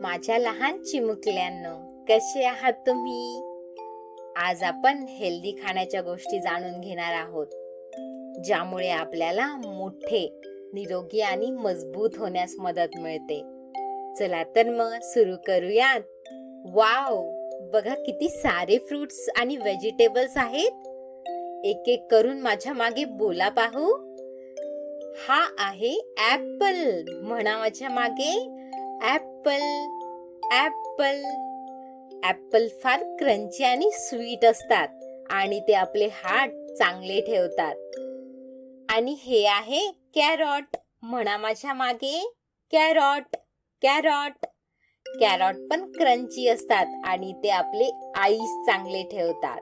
माझ्या लहान चिमुकल्यांनो, कसे आहात तुम्ही? आज आपण हेल्दी खाण्याच्या गोष्टी जाणून घेणार आहोत, ज्यामुळे आपल्याला मोठे, निरोगी आणि मजबूत होण्यास मदत मिळते. चला तर मग सुरू करूयात. वाव, बघा किती सारे फ्रुट्स आणि व्हेजिटेबल्स आहेत. एक एक करून माझ्या मागे बोला पाहू. हा आहे ऍपल. म्हणा माझ्या मागे, ऍपल. ऍपल. ऍपल फार क्रंची आणि स्वीट असतात आणि ते आपले हार्ट चांगले ठेवतात. आणि हे आहे कॅरॉट. म्हणा माझ्या मागे, कॅरॉट. कॅरॉट. कॅरॉट पण क्रंची असतात आणि ते आपले आईस चांगले ठेवतात.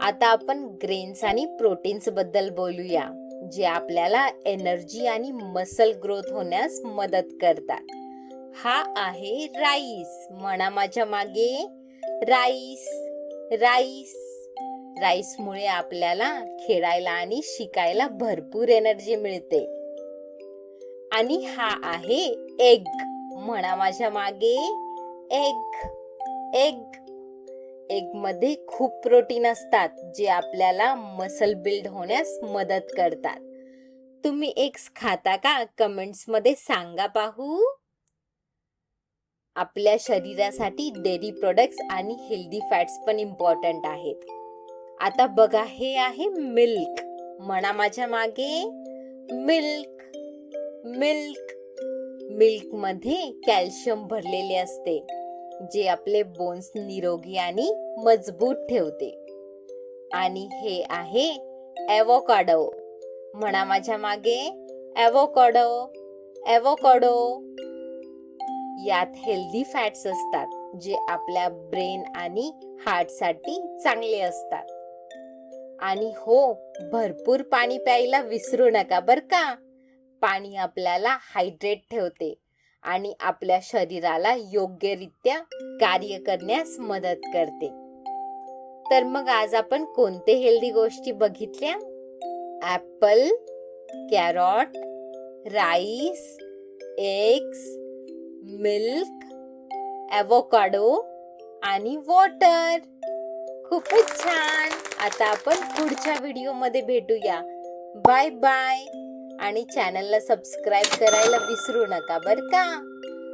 आता आपण ग्रेन्स आणि प्रोटीन्स बद्दल बोलूया, जे आपल्याला एनर्जी आणि मसल ग्रोथ होण्यास मदत करतात. हा आहे राईस. म्हणा माझ्या मागे, राईस. राईस. राईसमुळे आपल्याला खेळायला आणि शिकायला भरपूर एनर्जी मिळते. आणि हा आहे एग. म्हणा माझ्या मागे, एग. एग. एग मध्ये खूप प्रोटीन असतात, जे आपल्याला मसल बिल्ड होण्यास मदत करतात. तुम्ही एग्स खाता का? कमेंट्स मध्ये सांगा पाहू. आपल्या शरीरासाठी डेअरी प्रोडक्ट्स आणि हेल्दी फॅट्स पण इम्पॉर्टंट आहेत. आता बघा, हे आहे मिल्क. म्हणा माझ्या मागे, मिल्क. मिल्क. मिल्क मध्ये कॅल्शियम भरलेले असते, जे आपले बोन्स निरोगी आणि मजबूत ठेवते. आणि हे आहे ॲवोकाडो. म्हणा माझ्या मागे, ॲवोकाडो. ॲवोकाडो. यात हेल्दी फॅट्स असतात, जे आपल्या ब्रेन आणि हार्टसाठी चांगले असतात. आणि हो, भरपूर पाणी प्यायला विसरू नका बर का. पाणी आपल्याला हायड्रेट ठेवते आणि आपल्या शरीराला योग्यरित्या कार्य करण्यास मदत करते. तर मग आज आपण कोणते हेल्दी गोष्टी बघितल्या? Apple, carrot, rice, eggs, milk, avocado आणि वॉटर. खूपच छान. आता आपण पुढच्या व्हिडिओमध्ये भेटूया. Bye bye. आणि चॅनलला सबस्क्राईब करायला विसरू नका बर का.